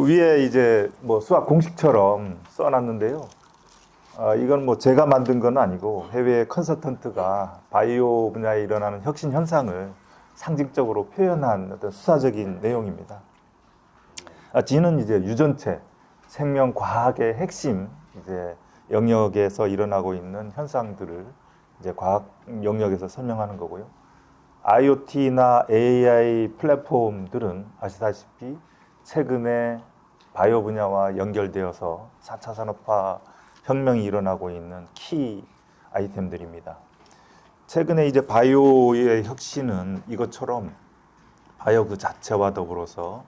위에 이제 뭐 수학 공식처럼 써놨는데요. 이건 뭐 제가 만든 건 아니고 해외 컨설턴트가 바이오 분야에 일어나는 혁신 현상을 상징적으로 표현한 어떤 수사적인 내용입니다. G는 이제 유전체, 생명 과학의 핵심 이제 영역에서 일어나고 있는 현상들을 이제 과학 영역에서 설명하는 거고요. IoT나 AI 플랫폼들은 아시다시피 최근에 바이오 분야와 연결되어서 4차 산업화 혁명이 일어나고 있는 키 아이템들입니다. 최근에 이제 바이오의 혁신은 이것처럼 바이오 그 자체와 더불어서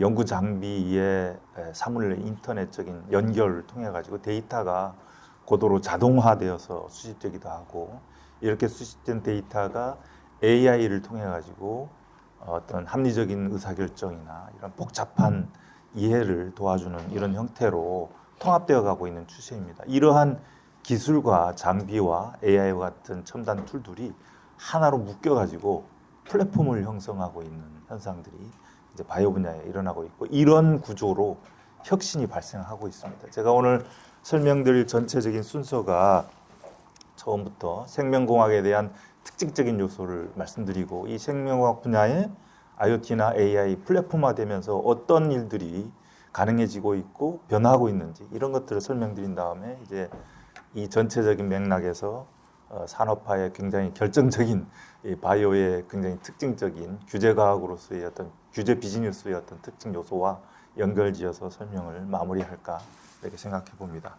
연구 장비의 사물 인터넷적인 연결을 통해 가지고 데이터가 고도로 자동화되어서 수집되기도 하고, 이렇게 수집된 데이터가 AI를 통해 가지고 어떤 합리적인 의사결정이나 이런 복잡한 이해를 도와주는 이런 형태로 통합되어 가고 있는 추세입니다. 이러한 기술과 장비와 AI와 같은 첨단 툴들이 하나로 묶여 가지고 플랫폼을 형성하고 있는 현상들이 이제 바이오 분야에 일어나고 있고, 이런 구조로 혁신이 발생하고 있습니다. 제가 오늘 설명드릴 전체적인 순서가 처음부터 생명공학에 대한 특징적인 요소를 말씀드리고, 이 생명공학 분야에 IoT나 AI 플랫폼화되면서 어떤 일들이 가능해지고 있고 변화하고 있는지, 이런 것들을 설명드린 다음에 이제 이 전체적인 맥락에서 산업화의 굉장히 결정적인 바이오의 굉장히 특징적인 규제과학으로서의 어떤 규제 비즈니스의 어떤 특징 요소와 연결지어서 설명을 마무리할까 이렇게 생각해 봅니다.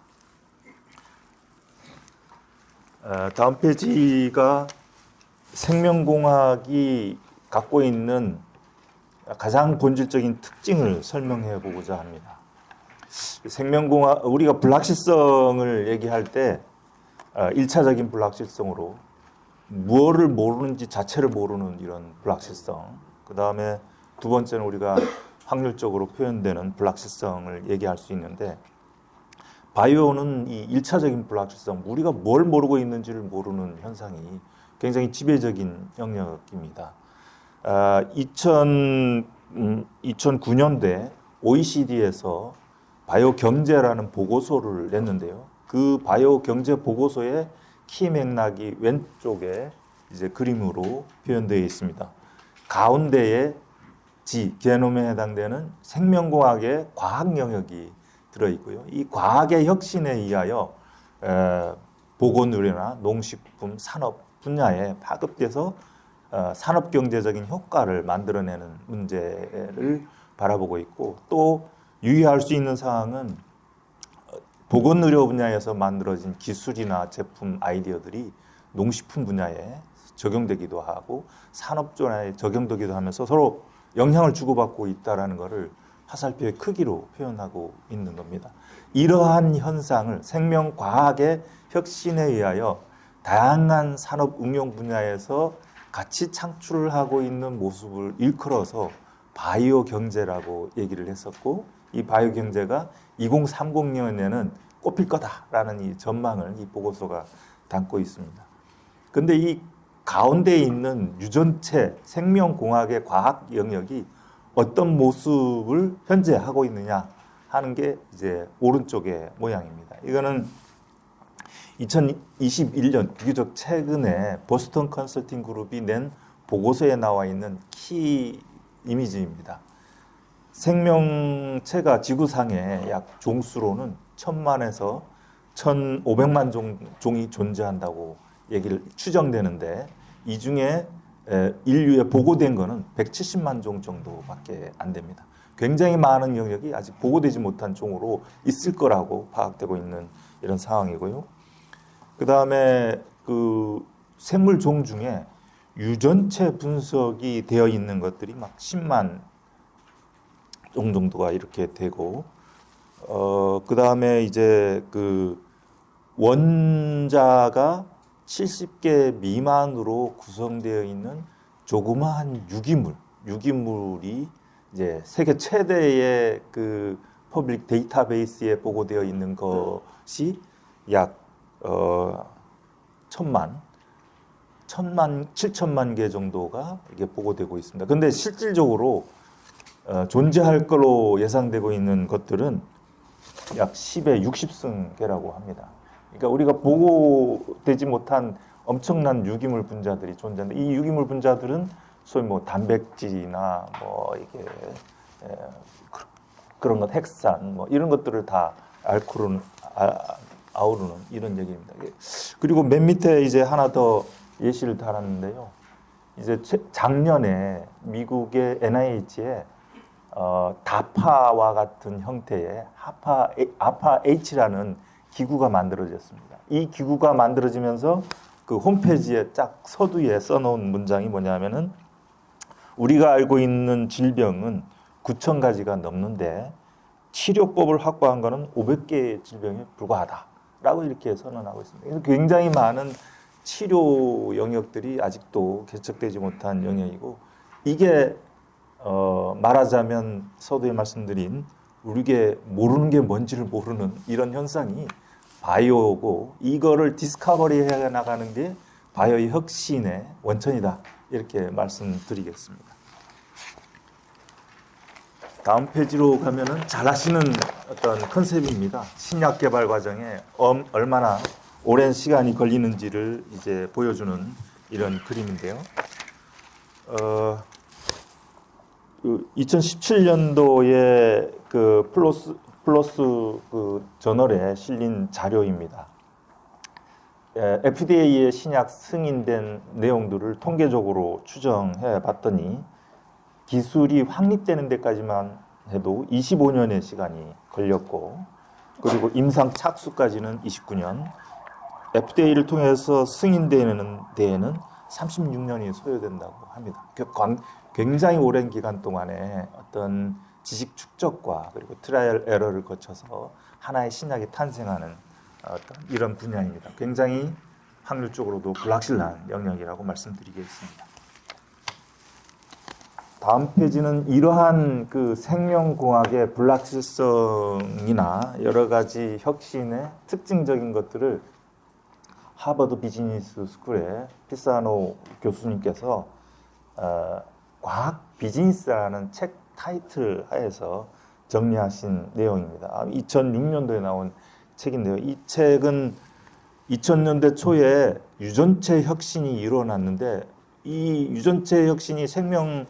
다음 페이지가 생명공학이 갖고 있는 가장 본질적인 특징을 설명해 보고자 합니다. 생명공학, 우리가 불확실성을 얘기할 때 1차적인 불확실성으로 무엇을 모르는지 자체를 모르는 이런 불확실성, 그 다음에 두 번째는 우리가 확률적으로 표현되는 불확실성을 얘기할 수 있는데, 바이오는 이 1차적인 불확실성, 우리가 뭘 모르고 있는지를 모르는 현상이 굉장히 지배적인 영역입니다. 2009년대 OECD에서 바이오 경제라는 보고서를 냈는데요. 그 바이오 경제 보고서의 키 맥락이 왼쪽에 이제 그림으로 표현되어 있습니다. 가운데에 G, 게놈에 해당되는 생명공학의 과학 영역이 들어 있고요. 이 과학의 혁신에 의하여 보건의료나 농식품, 산업 분야에 파급돼서 산업 경제적인 효과를 만들어내는 문제를 바라보고 있고, 또 유의할 수 있는 사항은 보건의료 분야에서 만들어진 기술이나 제품 아이디어들이 농식품 분야에 적용되기도 하고 산업 분야에 적용되기도 하면서 서로 영향을 주고받고 있다는 것을 화살표의 크기로 표현하고 있는 겁니다. 이러한 현상을 생명과학의 혁신에 의하여 다양한 산업 응용 분야에서 같이 창출을 하고 있는 모습을 일컬어서 바이오 경제라고 얘기를 했었고, 이 바이오 경제가 2030년에는 꼽힐 거다라는 이 전망을 이 보고서가 담고 있습니다. 근데 이 가운데 있는 유전체 생명공학의 과학 영역이 어떤 모습을 현재 하고 있느냐 하는 게 이제 오른쪽의 모양입니다. 이거는 2021년 비교적 최근에 보스턴 컨설팅 그룹이 낸 보고서에 나와 있는 키 이미지입니다. 생명체가 지구상에 약 종수로는 1000만에서 1500만 종이 존재한다고 얘기를 추정되는데, 이 중에 인류에 보고된 거는 170만 종 정도밖에 안 됩니다. 굉장히 많은 영역이 아직 보고되지 못한 종으로 있을 거라고 파악되고 있는 이런 상황이고요. 그 다음에 그 생물 종 중에 유전체 분석이 되어 있는 것들이 막 10만 종 정도가 이렇게 되고, 그 다음에 이제 그 원자가 70개 미만으로 구성되어 있는 조그마한 유기물이 이제 세계 최대의 그 퍼블릭 데이터베이스에 보고되어 있는 것이 약 7천만 개 정도가 이게 보고되고 있습니다. 근데 실질적으로 존재할 거로 예상되고 있는 것들은 약 10의 60승계라고 합니다. 그러니까 우리가 보고되지 못한 엄청난 유기물 분자들이 존재하는데 이 유기물 분자들은 소위 뭐 단백질이나 뭐 이게 그런 것 핵산 뭐 이런 것들을 다 앓고 아우르는 이런 얘기입니다. 그리고 맨 밑에 이제 하나 더 예시를 달았는데요. 이제 작년에 미국의 NIH에 다파와 같은 형태의 아파 H라는 기구가 만들어졌습니다. 이 기구가 만들어지면서 그 홈페이지에 딱 서두에 써놓은 문장이 뭐냐면은 우리가 알고 있는 질병은 9,000가지가 넘는데 치료법을 확보한 것은 500개의 질병에 불과하다라고 이렇게 선언하고 있습니다. 굉장히 많은 치료 영역들이 아직도 개척되지 못한 영역이고 이게 말하자면 서두에 말씀드린 우리게 모르는 게 뭔지를 모르는 이런 현상이 바이오고 이거를 디스커버리 해 나가는 게 바이오의 혁신의 원천이다 이렇게 말씀드리겠습니다. 다음 페이지로 가면은 잘 아시는 어떤 컨셉입니다. 신약 개발 과정에 얼마나 오랜 시간이 걸리는지를 이제 보여주는 이런 그림인데요. 2017년도에 그 플러스 그 저널에 실린 자료입니다. FDA의 신약 승인된 내용들을 통계적으로 추정해 봤더니 기술이 확립되는 데까지만 해도 25년의 시간이 걸렸고 그리고 임상 착수까지는 29년, FDA를 통해서 승인되는 데에는 36년이 소요된다고 합니다. 굉장히 오랜 기간 동안에 어떤 지식 축적과 그리고 트라이얼 에러를 거쳐서 하나의 신약이 탄생하는 어떤 이런 분야입니다. 굉장히 확률적으로도 불확실한 영역이라고 말씀드리겠습니다. 다음 페이지는 이러한 그 생명공학의 불확실성이나 여러 가지 혁신의 특징적인 것들을 하버드 비즈니스 스쿨의 피사노 교수님께서 과학 비즈니스라는 책 타이틀 하에서 정리하신 내용입니다. 2006년도에 나온 책인데요. 이 책은 2000년대 초에 유전체 혁신이 일어났는데 이 유전체 혁신이 생명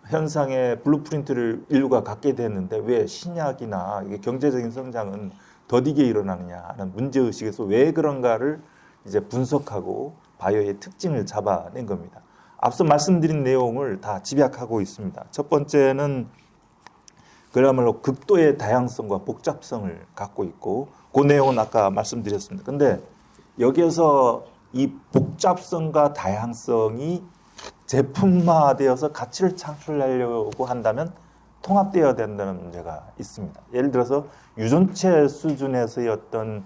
현상의 블루프린트를 인류가 갖게 됐는데 왜 신약이나 이게 경제적인 성장은 더디게 일어나느냐 하는 문제의식에서 왜 그런가를 이제 분석하고 바이오의 특징을 잡아낸 겁니다. 앞서 말씀드린 내용을 다 집약하고 있습니다. 첫 번째는 그야말로 극도의 다양성과 복잡성을 갖고 있고 그 내용은 아까 말씀드렸습니다. 근데 여기에서 이 복잡성과 다양성이 제품화되어서 가치를 창출하려고 한다면 통합되어야 된다는 문제가 있습니다. 예를 들어서 유전체 수준에서의 어떤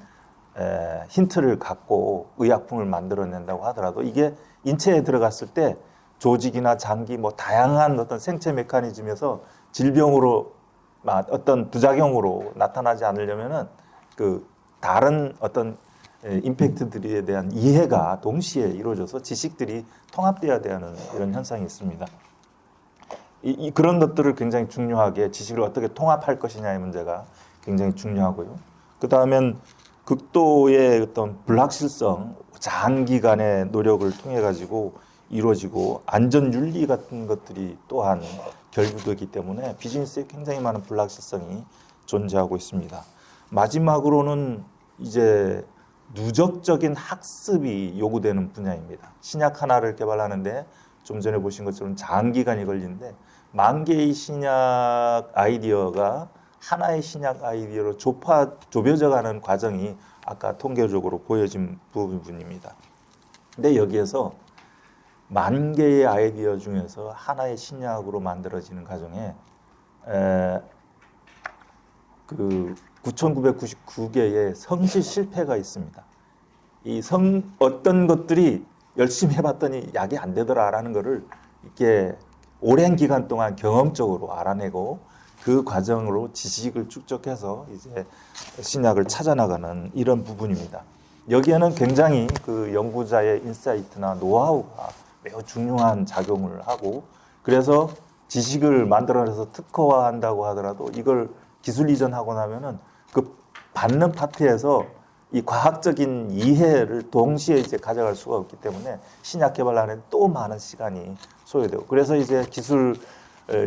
힌트를 갖고 의약품을 만들어낸다고 하더라도 이게 인체에 들어갔을 때 조직이나 장기 뭐 다양한 어떤 생체 메커니즘에서 질병으로 어떤 부작용으로 나타나지 않으려면은 그 다른 어떤 임팩트들에 대한 이해가 동시에 이루어져서 지식들이 통합되어야 되는 이런 현상이 있습니다. 그런 것들을 굉장히 중요하게 지식을 어떻게 통합할 것이냐의 문제가 굉장히 중요하고요. 그 다음엔 극도의 어떤 불확실성, 장기간의 노력을 통해 가지고 이루어지고 안전 윤리 같은 것들이 또한 결부되기 때문에 비즈니스에 굉장히 많은 불확실성이 존재하고 있습니다. 마지막으로는 이제 누적적인 학습이 요구되는 분야입니다. 신약 하나를 개발하는데 좀 전에 보신 것처럼 장기간이 걸리는데 10,000개의 신약 아이디어가 하나의 신약 아이디어로 좁혀져가는 과정이 아까 통계적으로 보여진 부분입니다. 근데 여기에서 10,000개의 아이디어 중에서 하나의 신약으로 만들어지는 과정에 그 9,999개의 성실 실패가 있습니다. 어떤 것들이 열심히 해봤더니 약이 안 되더라라는 것을 이렇게 오랜 기간 동안 경험적으로 알아내고 그 과정으로 지식을 축적해서 이제 신약을 찾아나가는 이런 부분입니다. 여기에는 굉장히 그 연구자의 인사이트나 노하우가 매우 중요한 작용을 하고 그래서 지식을 만들어내서 특허화한다고 하더라도 이걸 기술 이전하고 나면은 그 받는 파트에서 이 과학적인 이해를 동시에 이제 가져갈 수가 없기 때문에 신약 개발 안에 또 많은 시간이 소요되고, 그래서 이제 기술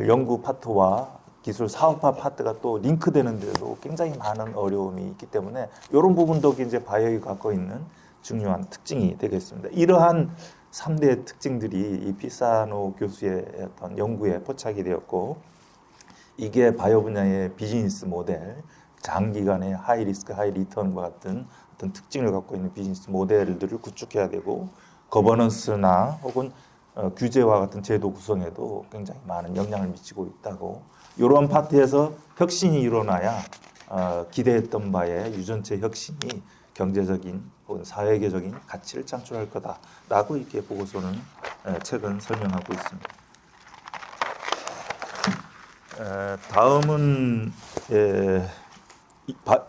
연구 파트와 기술 사업화 파트가 또 링크되는데도 굉장히 많은 어려움이 있기 때문에 이런 부분도 이제 바이오가 갖고 있는 중요한 특징이 되겠습니다. 이러한 3대 특징들이 이 피사노 교수의 어떤 연구에 포착이 되었고, 이게 바이오 분야의 비즈니스 모델, 장기간의 하이 리스크 하이 리턴과 같은 어떤 특징을 갖고 있는 비즈니스 모델들을 구축해야 되고, 거버넌스나 혹은 규제와 같은 제도 구성에도 굉장히 많은 영향을 미치고 있다고, 이런 파트에서 혁신이 일어나야 기대했던 바에 유전체 혁신이 경제적인 혹은 사회계적인 가치를 창출할 거다라고 이렇게 보고서는 최근 설명하고 있습니다. 다음은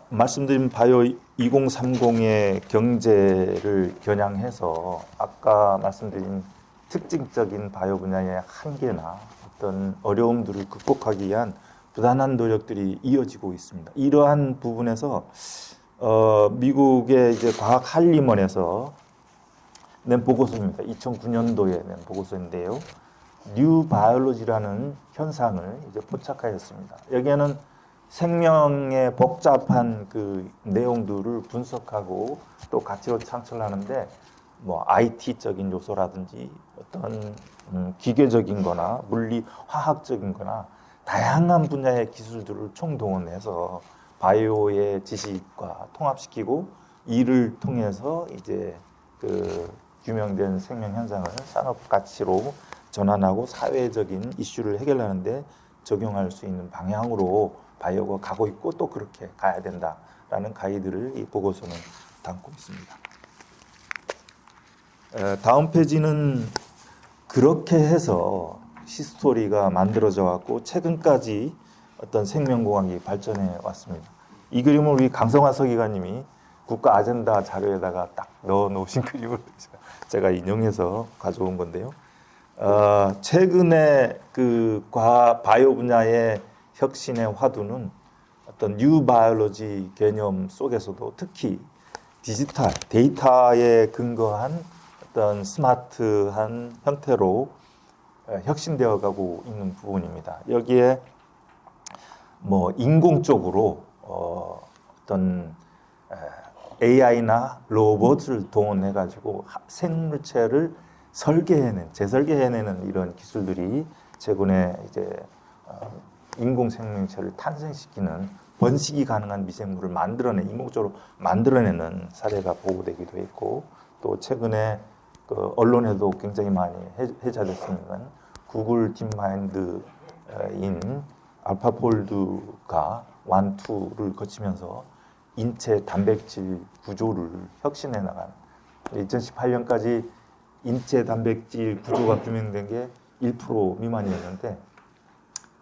말씀드린 바이오 2030의 경제를 겨냥해서 아까 말씀드린 특징적인 바이오 분야의 한계나 어떤 어려움들을 극복하기 위한 부단한 노력들이 이어지고 있습니다. 이러한 부분에서 미국의 이제 과학 한림원에서 낸 보고서입니다. 2009년도에 낸 보고서인데요. 뉴 바이올로지라는 현상을 이제 포착하였습니다. 여기에는 생명의 복잡한 그 내용들을 분석하고 또 가치로 창출하는데 뭐 IT적인 요소라든지 어떤 기계적인 거나 물리 화학적인 거나 다양한 분야의 기술들을 총동원해서 바이오의 지식과 통합시키고, 이를 통해서 이제 그 규명된 생명 현상을 산업 가치로 전환하고 사회적인 이슈를 해결하는데 적용할 수 있는 방향으로 바이오가 가고 있고, 또 그렇게 가야 된다라는 가이드를 이 보고서는 담고 있습니다. 다음 페이지는 그렇게 해서 히스토리가 만들어져 왔고 최근까지 어떤 생명공학이 발전해 왔습니다. 이 그림을 우리 강성화 서기관님이 국가 아젠다 자료에다가 딱 넣어 놓으신 그림을 제가 인용해서 가져온 건데요. 최근에 그 바이오 분야의 혁신의 화두는 어떤 뉴 바이올로지 개념 속에서도 특히 디지털 데이터에 근거한 어떤 스마트한 형태로 혁신되어 가고 있는 부분입니다. 여기에 뭐 인공적으로 어떤 AI나 로봇을 동원해 가지고 생물체를 재설계해내는 이런 기술들이 최근에 이제 인공 생명체를 탄생시키는 번식이 가능한 미생물을 인공적으로 만들어내는 사례가 보고되기도 했고, 또 최근에 그 언론에도 굉장히 많이 회자됐습니다. 구글 딥마인드인 알파폴드가 1, 2를 거치면서 인체 단백질 구조를 혁신해 나간, 2018년까지 인체 단백질 구조가 규명된 게 1% 미만이었는데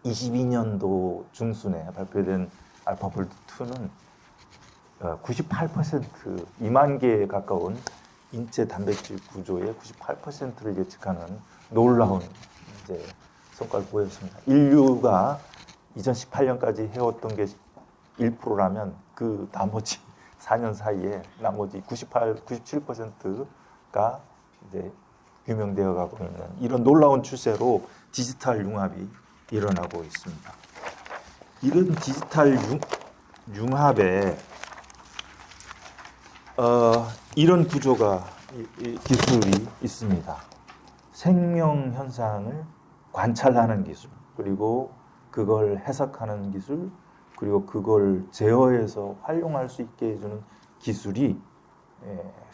22년도 중순에 발표된 알파폴드 2는 98% 2만 개에 가까운 인체 단백질 구조의 98%를 예측하는 놀라운 이제 성과를 보였습니다. 인류가 2018년까지 해왔던 게 1%라면 그 나머지 4년 사이에 나머지 97%가 이제 규명되어 가고 있는 이런 놀라운 추세로 디지털 융합이 일어나고 있습니다. 이런 디지털 융합에 이런 구조가 기술이 있습니다. 생명 현상을 관찰하는 기술, 그리고 그걸 해석하는 기술, 그리고 그걸 제어해서 활용할 수 있게 해주는 기술이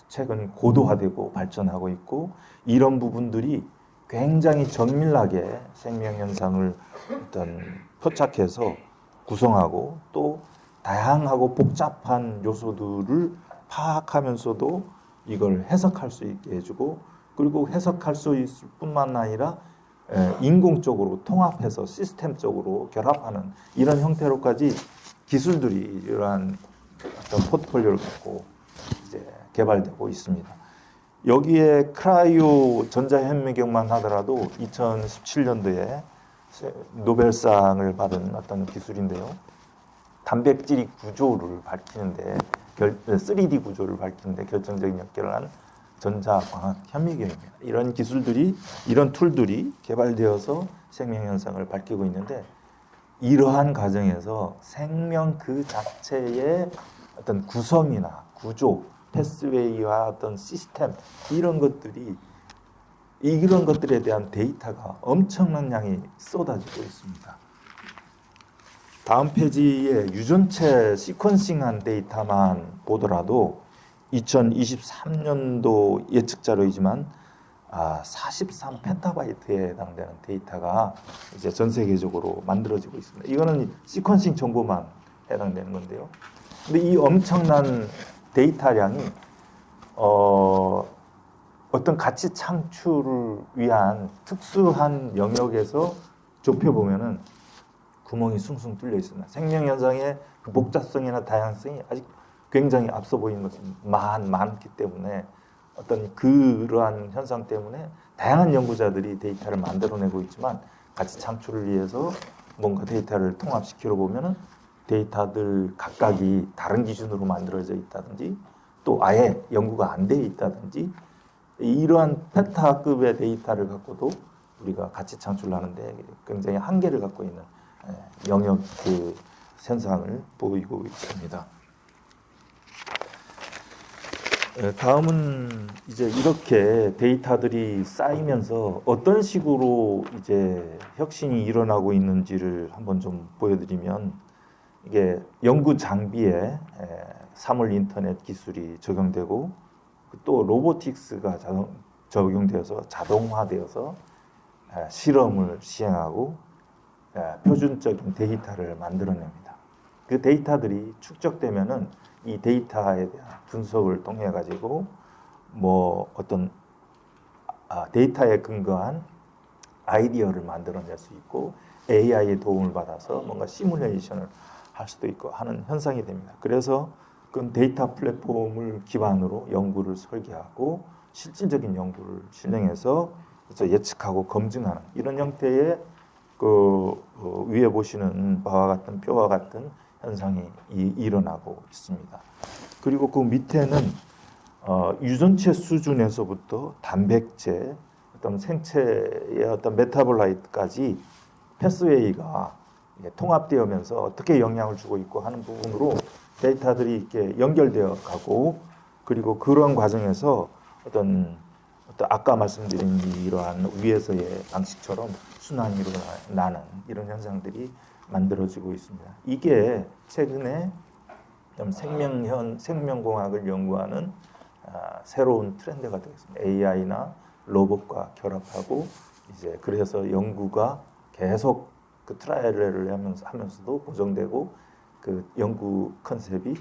최근 고도화되고 발전하고 있고, 이런 부분들이 굉장히 정밀하게 생명 현상을 어떤 포착해서 구성하고 또 다양하고 복잡한 요소들을 파악하면서도 이걸 해석할 수 있게 해주고, 그리고 해석할 수 있을 뿐만 아니라 인공적으로 통합해서 시스템적으로 결합하는 이런 형태로까지 기술들이 이러한 어떤 포트폴리오를 갖고 이제 개발되고 있습니다. 여기에 크라이오 전자현미경만 하더라도 2017년도에 노벨상을 받은 어떤 기술인데요. 단백질 구조를 밝히는데 3D 구조를 밝히는데 결정적인 역할을 한 전자광학 현미경입니다. 이런 기술들이, 이런 툴들이 개발되어서 생명 현상을 밝히고 있는데, 이러한 과정에서 생명 그 자체의 어떤 구성이나 구조, 패스웨이와 어떤 시스템, 이런 것들에 대한 데이터가 엄청난 양이 쏟아지고 있습니다. 다음 페이지에 유전체 시퀀싱한 데이터만 보더라도 2023년도 예측 자료이지만 43페타바이트에 해당되는 데이터가 이제 전 세계적으로 만들어지고 있습니다. 이거는 시퀀싱 정보만 해당되는 건데요. 근데 이 엄청난 데이터량이 어떤 가치 창출을 위한 특수한 영역에서 좁혀보면은 구멍이 숭숭 뚫려 있습니다. 생명 현상의 그 복잡성이나 다양성이 아직 굉장히 앞서 보이는 것이 많기 때문에, 어떤 그러한 현상 때문에 다양한 연구자들이 데이터를 만들어내고 있지만, 가치 창출을 위해서 뭔가 데이터를 통합시키려 보면은 데이터들 각각이 다른 기준으로 만들어져 있다든지, 또 아예 연구가 안 돼 있다든지, 이러한 페타급의 데이터를 갖고도 우리가 가치 창출을 하는데 굉장히 한계를 갖고 있는 영역 그 현상을 보이고 있습니다. 다음은 이제 이렇게 데이터들이 쌓이면서 어떤 식으로 이제 혁신이 일어나고 있는지를 한번 좀 보여드리면, 이게 연구 장비에 사물 인터넷 기술이 적용되고, 또 로보틱스가 적용되어서 자동화되어서 실험을 시행하고 표준적인 데이터를 만들어냅니다. 그 데이터들이 축적되면은 이 데이터에 대한 분석을 통해 가지고 뭐 어떤 데이터에 근거한 아이디어를 만들어낼 수 있고, AI의 도움을 받아서 뭔가 시뮬레이션을 할 수도 있고 하는 현상이 됩니다. 그래서 그 데이터 플랫폼을 기반으로 연구를 설계하고 실질적인 연구를 진행해서 예측하고 검증하는 이런 형태의 위에 보시는 바와 같은 표와 같은 현상이 일어나고 있습니다. 그리고 그 밑에는 유전체 수준에서부터 단백질, 어떤 생체의 어떤 메타볼라이트까지 패스웨이가 통합되면서 어떻게 영향을 주고 있고 하는 부분으로 데이터들이 이렇게 연결되어 가고, 그리고 그런 과정에서 어떤 아까 말씀드린 이러한 위에서의 방식처럼 순환이 일어나는 이런 현상들이 만들어지고 있습니다. 이게 최근에 생명공학을 연구하는 새로운 트렌드가 되겠습니다. AI나 로봇과 결합하고, 이제 그래서 연구가 계속 그 트라이얼을 하면서도 보정되고, 그 연구 컨셉이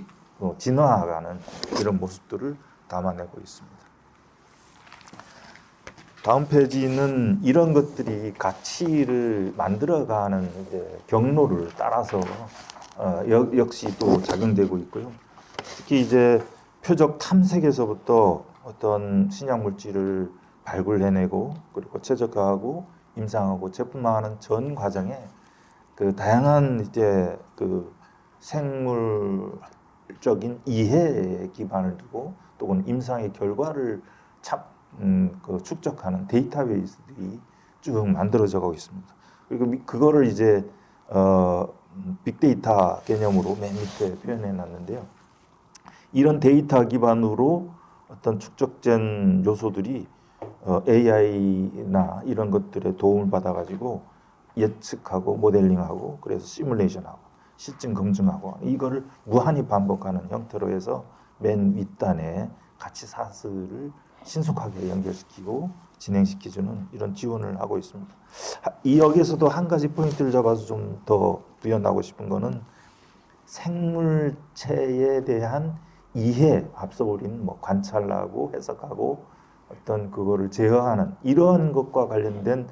진화하는 이런 모습들을 담아내고 있습니다. 다음 페이지는 이런 것들이 가치를 만들어가는 이제 경로를 따라서 역시 또 작용되고 있고요. 특히 이제 표적 탐색에서부터 어떤 신약 물질을 발굴해내고, 그리고 최적화하고 임상하고 제품화하는 전 과정에 그 다양한 이제 그 생물적인 이해에 기반을 두고, 또는 임상의 결과를 축적하는 데이터베이스들이 쭉 만들어져 가고 있습니다. 그리고 그거를 이제 빅데이터 개념으로 맨 밑에 표현해 놨는데요. 이런 데이터 기반으로 어떤 축적된 요소들이 AI나 이런 것들의 도움을 받아 가지고 예측하고 모델링하고, 그래서 시뮬레이션하고 실증 검증하고, 이거를 무한히 반복하는 형태로 해서 맨 윗단에 가치 사슬을 신속하게 연결시키고 진행시켜주는 이런 지원을 하고 있습니다. 이 여기에서도 한 가지 포인트를 잡아서 좀 더 부연하고 싶은 거는, 생물체에 대한 이해, 앞서 우리는 뭐 관찰하고 해석하고 어떤 그거를 제어하는 이런 것과 관련된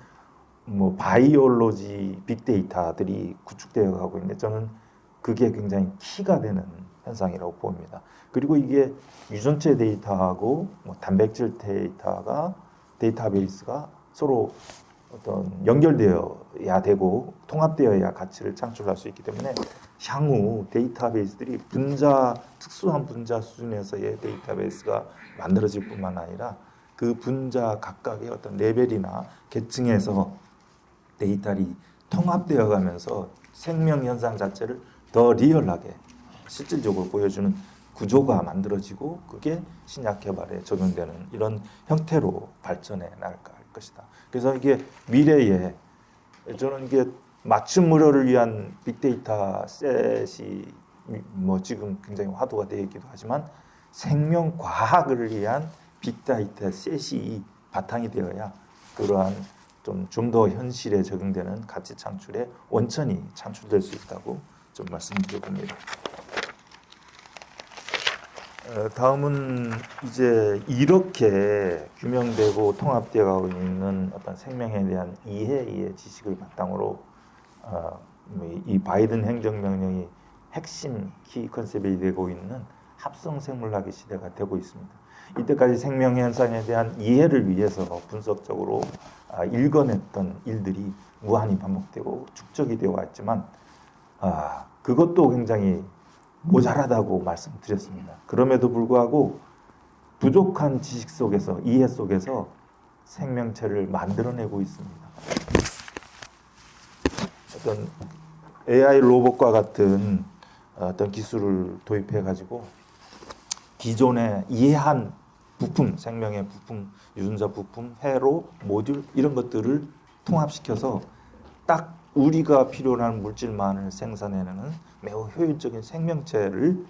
뭐 바이올로지 빅데이터들이 구축되어 가고 있는데, 저는 그게 굉장히 키가 되는 현상이라고 봅니다. 그리고 이게 유전체 데이터하고 뭐 단백질 데이터베이스가 서로 어떤 연결되어야 되고 통합되어야 가치를 창출할 수 있기 때문에 향후 데이터베이스들이 특수한 분자 수준에서의 데이터베이스가 만들어질 뿐만 아니라 그 분자 각각의 어떤 레벨이나 계층에서 데이터들이 통합되어 가면서 생명 현상 자체를 더 리얼하게 실질적으로 보여주는 구조가 만들어지고 그게 신약 개발에 적용되는 이런 형태로 발전해 나갈 것이다. 그래서 이게 미래에 저는 이게 맞춤 무료를 위한 빅데이터 셋이 뭐 지금 굉장히 화두가 되어 있기도 하지만 생명 과학을 위한 빅데이터 셋이 바탕이 되어야 그러한 좀 더 현실에 적용되는 가치 창출의 원천이 창출될 수 있다고 좀 말씀드려 봅니다. 다음은 이제 이렇게 규명되고 통합되어 가고 있는 어떤 생명에 대한 이해의 지식을 바탕으로 이 바이든 행정명령이 핵심 키 컨셉이 되고 있는 합성 생물학의 시대가 되고 있습니다. 이때까지 생명 현상에 대한 이해를 위해서 분석적으로 읽어냈던 일들이 무한히 반복되고 축적이 되어 왔지만 그것도 굉장히 모자라다고 말씀드렸습니다. 그럼에도 불구하고 부족한 지식 속에서 이해 속에서 생명체를 만들어내고 있습니다. 어떤 AI 로봇과 같은 어떤 기술을 도입해 가지고 기존에 이해한 부품, 생명의 부품, 유전자 부품, 회로, 모듈 이런 것들을 통합시켜서 딱 우리가 필요로 하는 물질만을 생산해내는 매우 효율적인 생명체를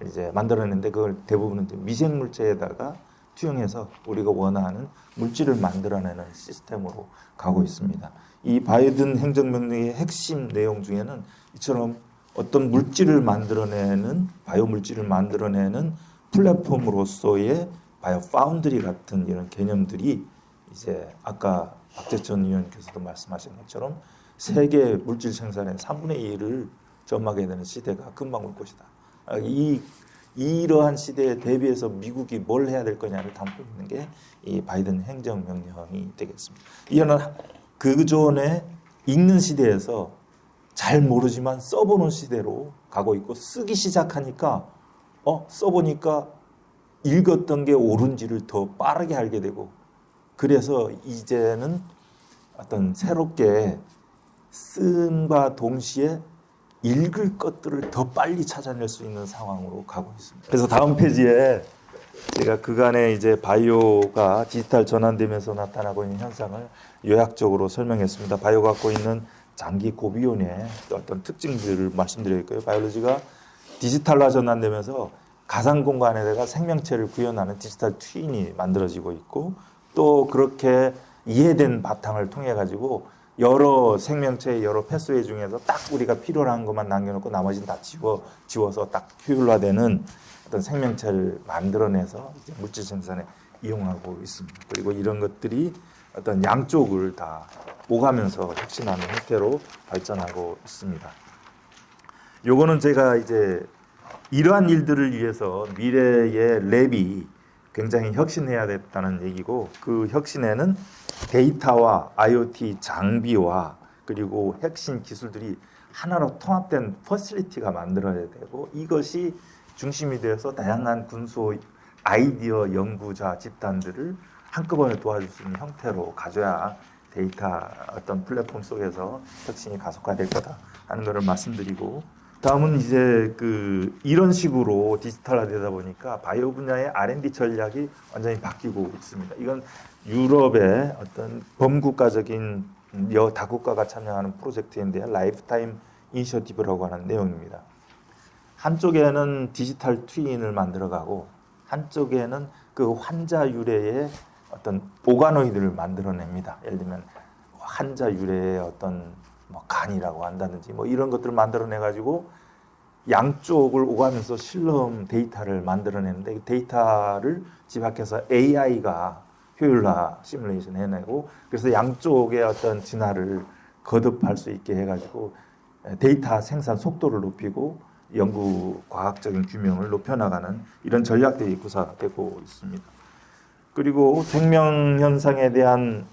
이제 만들어내는데 그걸 대부분은 미생물체에다가 투영해서 우리가 원하는 물질을 만들어내는 시스템으로 가고 있습니다. 이 바이든 행정명령의 핵심 내용 중에는 이처럼 어떤 물질을 만들어내는 바이오 물질을 만들어내는 플랫폼으로서의 바이오 파운드리 같은 이런 개념들이 이제 아까 박재천 의원께서도 말씀하신 것처럼 세계 물질 생산의 3분의 1을 점하게 되는 시대가 금방 올 것이다. 이러한 시대에 대비해서 미국이 뭘 해야 될 거냐를 담고 있는 게 이 바이든 행정명령이 되겠습니다. 이거는 그전에 읽는 시대에서 잘 모르지만 써보는 시대로 가고 있고 쓰기 시작하니까 써보니까 읽었던 게 옳은지를 더 빠르게 알게 되고 그래서 이제는 어떤 새롭게 쓴과 동시에 읽을 것들을 더 빨리 찾아낼 수 있는 상황으로 가고 있습니다. 그래서 다음 페이지에 제가 그간의 이제 바이오가 디지털 전환되면서 나타나고 있는 현상을 요약적으로 설명했습니다. 바이오가 갖고 있는 장기 고비온의 어떤 특징들을 말씀드렸고요. 바이올로지가 디지털화 전환되면서 가상 공간에다가 생명체를 구현하는 디지털 트윈이 만들어지고 있고 또 그렇게 이해된 바탕을 통해 가지고 여러 생명체의 여러 패스웨이 중에서 딱 우리가 필요로 한 것만 남겨놓고 나머지는 다 지워서 딱 효율화되는 어떤 생명체를 만들어내서 이제 물질 생산에 이용하고 있습니다. 그리고 이런 것들이 어떤 양쪽을 다 오가면서 혁신하는 형태로 발전하고 있습니다. 요거는 제가 이제 이러한 일들을 위해서 미래의 랩이 굉장히 혁신해야 됐다는 얘기고 그 혁신에는 데이터와 IoT 장비와 그리고 핵심 기술들이 하나로 통합된 퍼실리티가 만들어야 되고 이것이 중심이 되어서 다양한 군소 아이디어 연구자 집단들을 한꺼번에 도와줄 수 있는 형태로 가져야 데이터 어떤 플랫폼 속에서 혁신이 가속화될 거다 하는 것을 말씀드리고 다음은 이제 이런 식으로 디지털화되다 보니까 바이오 분야의 R&D 전략이 완전히 바뀌고 있습니다. 이건 유럽의 어떤 범국가적인 다국가가 참여하는 프로젝트인데 라이프타임 이니셔티브라고 하는 내용입니다. 한쪽에는 디지털 트윈을 만들어가고 한쪽에는 그 환자 유래의 어떤 오가노이드를 만들어냅니다. 예를 들면 환자 유래의 어떤 간이라고 한다든지 이런 것들을 만들어내 가지고 양쪽을 오가면서 실험 데이터를 만들어내는데 그 데이터를 집약해서 AI가 효율화 시뮬레이션 해내고 그래서 양쪽의 어떤 진화를 거듭할 수 있게 해가지고 데이터 생산 속도를 높이고 연구 과학적인 규명을 높여나가는 이런 전략들이 구사되고 있습니다. 그리고 생명 현상에 대한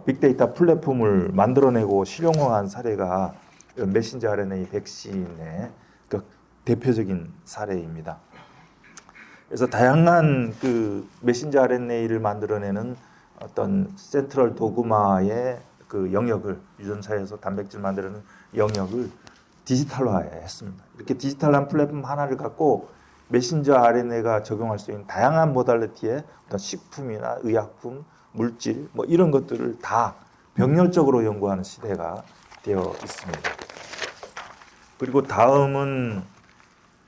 빅데이터 플랫폼을 만들어내고 실용화한 사례가 메신저 RNA 백신의 그 대표적인 사례입니다. 그래서 다양한 그 메신저 RNA를 만들어내는 어떤 센트럴 도그마의 그 영역을 유전사에서 단백질 만드는 영역을 디지털화했습니다. 이렇게 디지털한 플랫폼 하나를 갖고 메신저 RNA가 적용할 수 있는 다양한 모달리티의 어떤 식품이나 의약품, 물질 뭐 이런 것들을 다 병렬적으로 연구하는 시대가 되어 있습니다. 그리고 다음은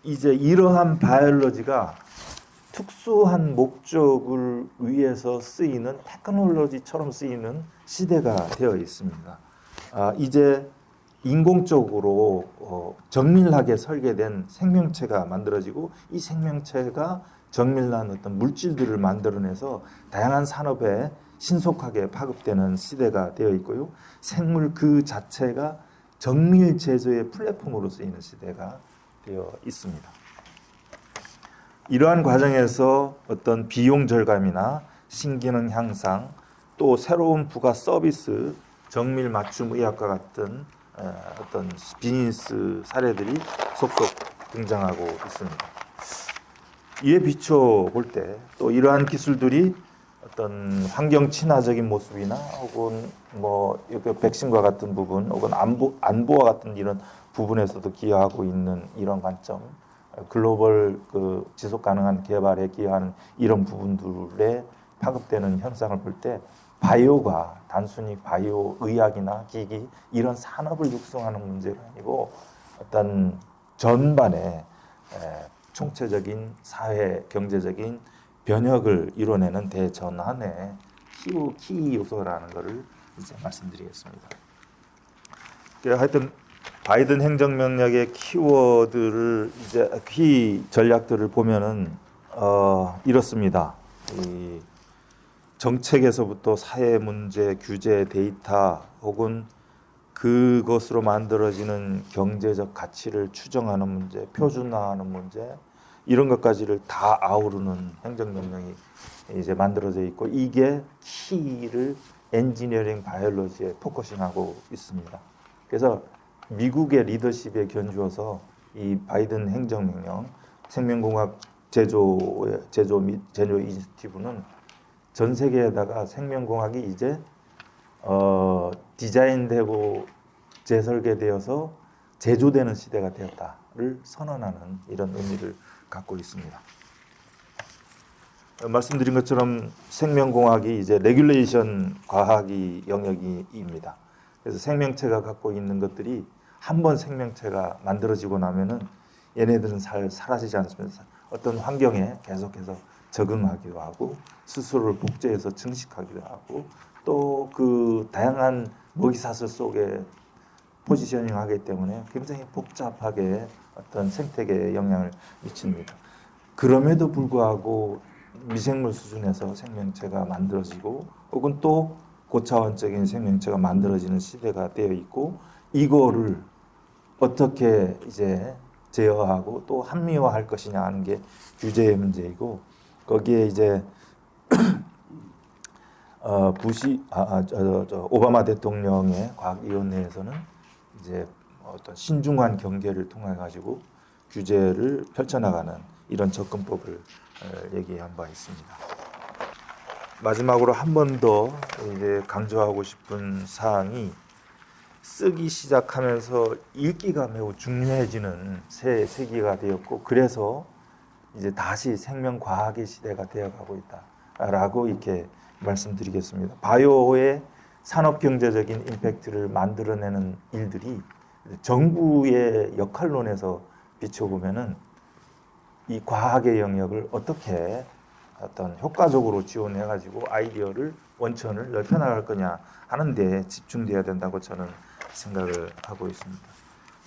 이제 이러한 바이올로지가 특수한 목적을 위해서 쓰이는 테크놀로지처럼 쓰이는 시대가 되어 있습니다. 이제 인공적으로 정밀하게 설계된 생명체가 만들어지고 이 생명체가 정밀한 어떤 물질들을 만들어내서 다양한 산업에 신속하게 파급되는 시대가 되어 있고요. 생물 그 자체가 정밀 제조의 플랫폼으로 쓰이는 시대가 되어 있습니다. 이러한 과정에서 어떤 비용 절감이나 신기능 향상, 또 새로운 부가 서비스, 정밀 맞춤 의학과 같은 어떤 비즈니스 사례들이 속속 등장하고 있습니다. 이에 비춰 볼 때 또 이러한 기술들이 어떤 환경 친화적인 모습이나 혹은 뭐 백신과 같은 부분 혹은 안보와 같은 이런 부분에서도 기여하고 있는 이런 관점, 글로벌 그 지속 가능한 개발에 기여하는 이런 부분들에 파급되는 현상을 볼 때 바이오가 단순히 바이오 의학이나 기기 이런 산업을 육성하는 문제가 아니고 어떤 전반의 총체적인 사회 경제적인 변혁을 이뤄내는 대전환의 키 요소라는 것을 이제 말씀드리겠습니다. 하여튼 바이든 행정명령의 키워드를 이제 키 전략들을 보면은 이렇습니다. 이 정책에서부터 사회 문제, 규제, 데이터 혹은 그것으로 만들어지는 경제적 가치를 추정하는 문제, 표준화하는 문제 이런 것까지를 다 아우르는 행정명령이 이제 만들어져 있고 이게 키를 엔지니어링 바이올로지에 포커싱하고 있습니다. 그래서 미국의 리더십에 견주어서 이 바이든 행정명령 생명공학 제조 및 제조 이니시티브는 전 세계에다가 생명공학이 이제 디자인되고 재설계되어서 제조되는 시대가 되었다를 선언하는 이런 의미를 갖고 있습니다. 말씀드린 것처럼 생명공학이 이제 레귤레이션 과학이 영역입니다. 그래서 생명체가 갖고 있는 것들이 한번 생명체가 만들어지고 나면은 얘네들은 사라지지 않습니다. 어떤 환경에 계속해서 적응하기도 하고 스스로를 복제해서 증식하기도 하고 또 그 다양한 먹이사슬 속에 포지셔닝하기 때문에 굉장히 복잡하게 어떤 생태계에 영향을 미칩니다. 그럼에도 불구하고 미생물 수준에서 생명체가 만들어지고 혹은 또 고차원적인 생명체가 만들어지는 시대가 되어 있고 이거를 어떻게 이제 제어하고 또 합리화할 것이냐 하는 게 규제의 문제이고 거기에 이제 오바마 대통령의 과학위원회에서는 이제 어떤 신중한 경계를 통해 가지고 규제를 펼쳐나가는 이런 접근법을 얘기한 바 있습니다. 마지막으로 한 번 더 이제 강조하고 싶은 사항이 쓰기 시작하면서 읽기가 매우 중요해지는 새 세기가 되었고 그래서 이제 다시 생명과학의 시대가 되어가고 있다라고 이렇게 말씀드리겠습니다. 바이오의 산업경제적인 임팩트를 만들어내는 일들이 정부의 역할론에서 비춰보면은 이 과학의 영역을 어떻게 어떤 효과적으로 지원해가지고 아이디어를 원천을 넓혀나갈 거냐 하는 데 집중돼야 된다고 저는 생각을 하고 있습니다.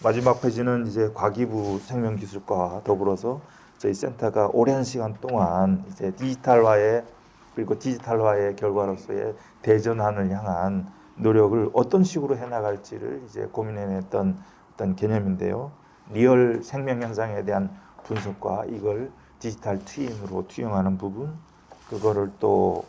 마지막 페이지는 이제 과기부 생명기술과 더불어서 저희 센터가 오랜 시간 동안 이제 디지털화의 결과로서의 대전환을 향한 노력을 어떤 식으로 해나갈지를 이제 고민해냈던 어떤 개념인데요. 리얼 생명 현상에 대한 분석과 이걸 디지털 트윈으로 투영하는 부분, 그거를 또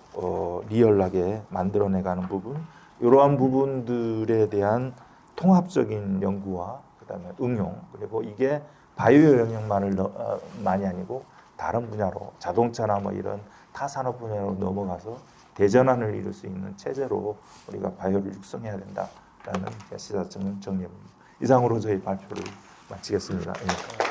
리얼하게 만들어내가는 부분, 이러한 부분들에 대한 통합적인 연구와 그다음에 응용, 그리고 이게 바이오 영역만이 아니고 다른 분야로 자동차나 뭐 이런 타산업 분야로 넘어가서 대전환을 이룰 수 있는 체제로 우리가 바이오를 육성해야 된다라는 시사점은 정리입니다. 이상으로 저희 발표를 마치겠습니다. 예.